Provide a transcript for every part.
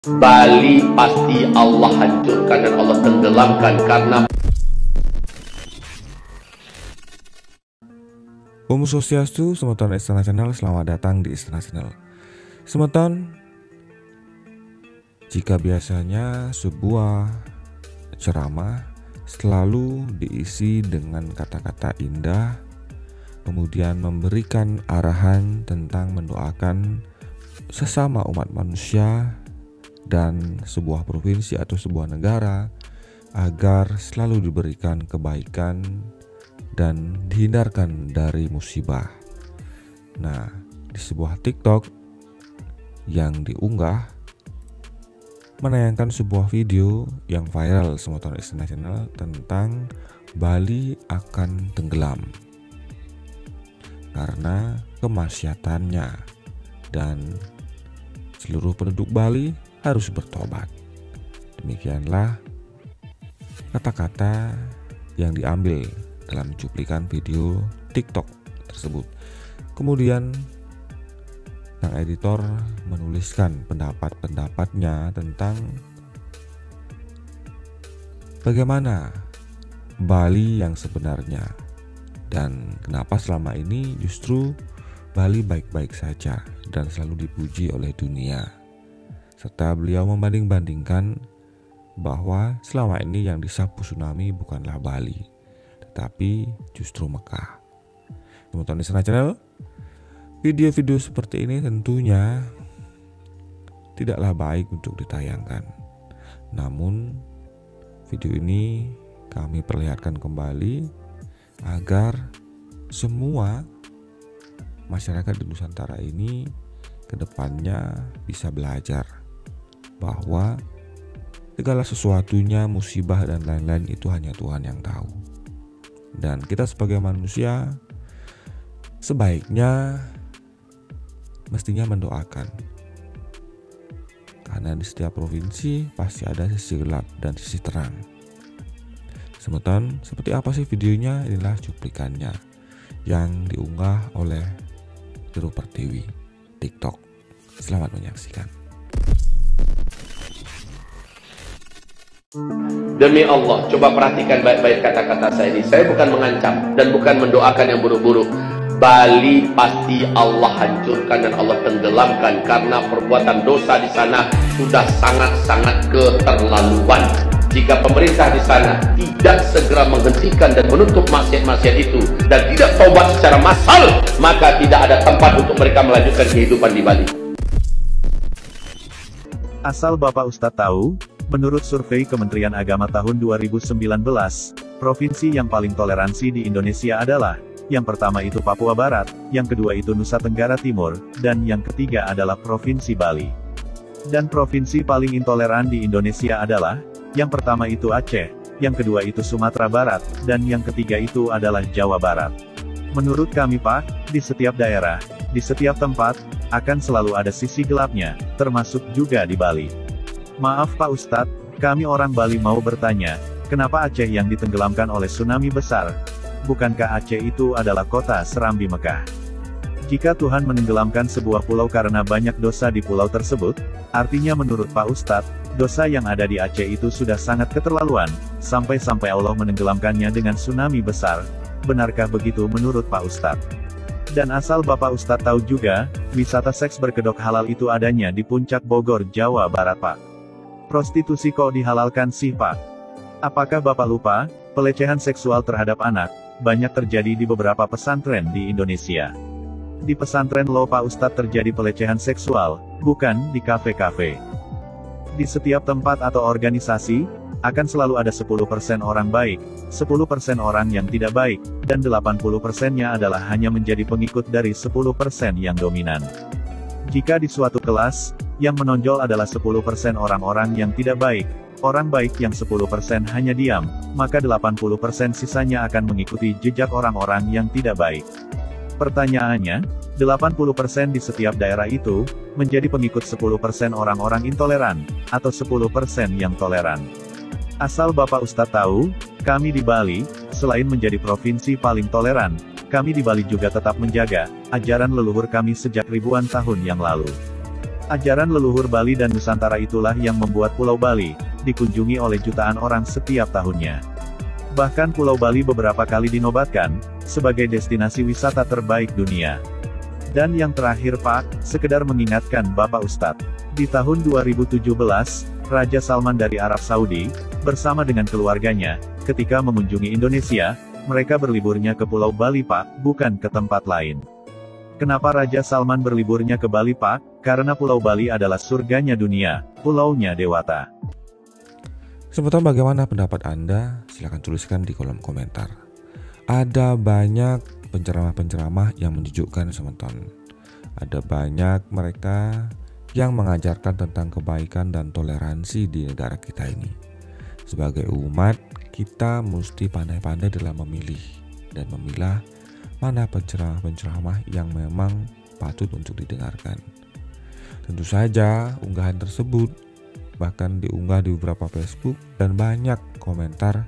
Bali pasti Allah hancurkan dan Allah tenggelamkan karena Om Swastiastu, Semeton Istana Channel, selamat datang di Istana Channel. Semeton, jika biasanya sebuah ceramah selalu diisi dengan kata-kata indah, kemudian memberikan arahan tentang mendoakan sesama umat manusia dan sebuah provinsi atau sebuah negara agar selalu diberikan kebaikan dan dihindarkan dari musibah. Nah, di sebuah TikTok yang diunggah menayangkan sebuah video yang viral Semeton Istana Channel tentang Bali akan tenggelam karena kemaksiatannya dan seluruh penduduk Bali harus bertobat. Demikianlah kata-kata yang diambil dalam cuplikan video TikTok tersebut. Kemudian sang editor menuliskan pendapat-pendapatnya tentang bagaimana Bali yang sebenarnya dan kenapa selama ini justru Bali baik-baik saja dan selalu dipuji oleh dunia. Serta beliau membanding-bandingkan bahwa selama ini yang disapu tsunami bukanlah Bali, tetapi justru Mekah. Teman-teman Istana Channel, video-video seperti ini tentunya tidaklah baik untuk ditayangkan. Namun video ini kami perlihatkan kembali agar semua masyarakat di Nusantara ini kedepannya bisa belajar bahwa segala sesuatunya, musibah dan lain-lain itu hanya Tuhan yang tahu. Dan kita sebagai manusia sebaiknya mestinya mendoakan. Karena di setiap provinsi pasti ada sisi gelap dan sisi terang. Semeton, seperti apa sih videonya? Inilah cuplikannya yang diunggah oleh Juru Pertiwi TikTok. Selamat menyaksikan. demi Allah, coba perhatikan baik-baik kata-kata saya ini. Saya bukan mengancam dan bukan mendoakan yang buruk-buruk. Bali pasti Allah hancurkan dan Allah tenggelamkan karena perbuatan dosa di sana sudah sangat-sangat keterlaluan. Jika pemerintah di sana tidak segera menghentikan dan menutup maksiat-maksiat itu dan tidak tobat secara massal, maka tidak ada tempat untuk mereka melanjutkan kehidupan di Bali. Asal Bapak Ustadz tahu, menurut survei Kementerian Agama tahun 2019, provinsi yang paling toleransi di Indonesia adalah, yang pertama itu Papua Barat, yang kedua itu Nusa Tenggara Timur, dan yang ketiga adalah Provinsi Bali. Dan provinsi paling intoleran di Indonesia adalah, yang pertama itu Aceh, yang kedua itu Sumatera Barat, dan yang ketiga itu adalah Jawa Barat. Menurut kami Pak, di setiap daerah, di setiap tempat, akan selalu ada sisi gelapnya, termasuk juga di Bali. Maaf Pak Ustadz, kami orang Bali mau bertanya, kenapa Aceh yang ditenggelamkan oleh tsunami besar? Bukankah Aceh itu adalah kota Serambi Mekah? Jika Tuhan menenggelamkan sebuah pulau karena banyak dosa di pulau tersebut, artinya menurut Pak Ustadz, dosa yang ada di Aceh itu sudah sangat keterlaluan, sampai-sampai Allah menenggelamkannya dengan tsunami besar. Benarkah begitu menurut Pak Ustadz? Dan asal Bapak Ustadz tahu juga, wisata seks berkedok halal itu adanya di Puncak Bogor, Jawa Barat Pak. Prostitusi kok dihalalkan sih Pak? Apakah Bapak lupa, pelecehan seksual terhadap anak, banyak terjadi di beberapa pesantren di Indonesia. Di pesantren lo Pak Ustadz terjadi pelecehan seksual, bukan di kafe-kafe. Di setiap tempat atau organisasi, akan selalu ada 10% orang baik, 10% orang yang tidak baik, dan 80%-nya adalah hanya menjadi pengikut dari 10% yang dominan. Jika di suatu kelas, yang menonjol adalah 10% orang-orang yang tidak baik, orang baik yang 10% hanya diam, maka 80% sisanya akan mengikuti jejak orang-orang yang tidak baik. Pertanyaannya, 80% di setiap daerah itu, menjadi pengikut 10% orang-orang intoleran, atau 10% yang toleran. Asal Bapak Ustadz tahu, kami di Bali, selain menjadi provinsi paling toleran, kami di Bali juga tetap menjaga ajaran leluhur kami sejak ribuan tahun yang lalu. Ajaran leluhur Bali dan Nusantara itulah yang membuat Pulau Bali dikunjungi oleh jutaan orang setiap tahunnya. Bahkan Pulau Bali beberapa kali dinobatkan sebagai destinasi wisata terbaik dunia. Dan yang terakhir Pak, sekedar mengingatkan Bapak Ustadz, di tahun 2017, Raja Salman dari Arab Saudi, bersama dengan keluarganya, ketika mengunjungi Indonesia, mereka berliburnya ke Pulau Bali Pak, bukan ke tempat lain. Kenapa Raja Salman berliburnya ke Bali Pak? Karena Pulau Bali adalah surganya dunia, pulaunya dewata. Sementara bagaimana pendapat Anda? Silahkan tuliskan di kolom komentar. Ada banyak penceramah-penceramah yang menyejukkan semeton. Ada banyak mereka yang mengajarkan tentang kebaikan dan toleransi di negara kita ini. Sebagai umat, kita mesti pandai-pandai dalam memilih dan memilah mana penceramah-penceramah yang memang patut untuk didengarkan. Tentu saja unggahan tersebut bahkan diunggah di beberapa Facebook dan banyak komentar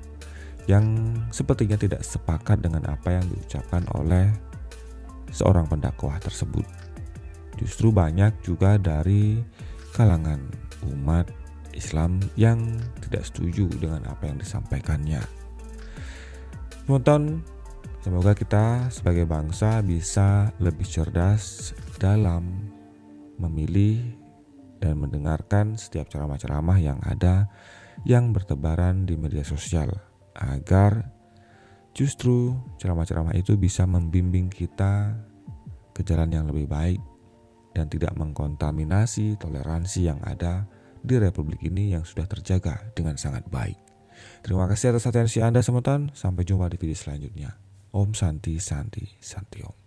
yang sepertinya tidak sepakat dengan apa yang diucapkan oleh seorang pendakwah tersebut. Justru banyak juga dari kalangan umat Islam yang tidak setuju dengan apa yang disampaikannya. Penonton, semoga kita sebagai bangsa bisa lebih cerdas dalam memilih dan mendengarkan setiap ceramah-ceramah yang ada yang bertebaran di media sosial, agar justru ceramah-ceramah itu bisa membimbing kita ke jalan yang lebih baik dan tidak mengkontaminasi toleransi yang ada di Republik ini yang sudah terjaga dengan sangat baik. Terima kasih atas atensi Anda semuanya. Sampai jumpa di video selanjutnya. Om Santi Santi Santi Om.